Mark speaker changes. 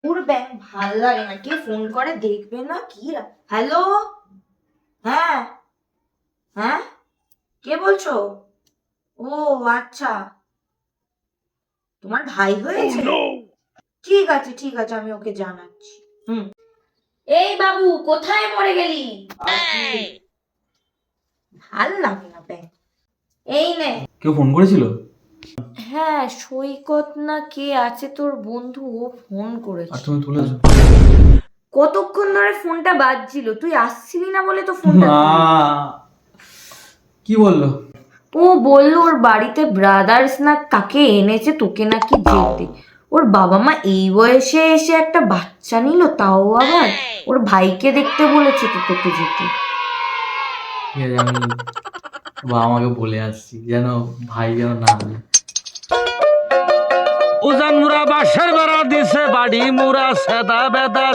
Speaker 1: ওর ব্যাং ভাল লাগে না, কে ফোন করে দেখবে না কি। হ্যালো, হ্যাঁ হ্যাঁ, কে বলছো? ও আচ্ছা, তোমার ভাই হয়েছে? ঠিক আছে ঠিক আছে, আমি ওকে জানাচ্ছি। হুম। এই বাবু, কোথায় মরে গেলি? ভাল লাগে না ব্যাং। এই নে।
Speaker 2: কেউ ফোন করেছিল?
Speaker 1: হ্যাঁ, সৈকত না কে আছে তোর বন্ধু, ও ফোন
Speaker 2: আর
Speaker 1: করেছে।
Speaker 2: তুমি তুলেছো?
Speaker 1: কতক্ষণ ধরে ফোনটা বাজছিল, তুই আসছিলি না বলে তো ফোনটা
Speaker 2: না,
Speaker 1: তুলি।
Speaker 2: কি বললো?
Speaker 1: ও বললো ওর বাড়িতে ব্রাদার্স না কাকে এনেছে তোকে নাকি যেতে। ওর বাবা মা এই বয়সে এসে একটা বাচ্চা নিল, তাও আবার ওর ভাইকে দেখতে বলেছে তো তোকে যেতে।
Speaker 2: ঠিক আছে, আমি বাবা মাকে বলে আসছি যেন ভাই যেন না হয়।
Speaker 3: উজান মুরা বাঁশের বেড়া দিছে বাড়ি মুরা সেদা বেদা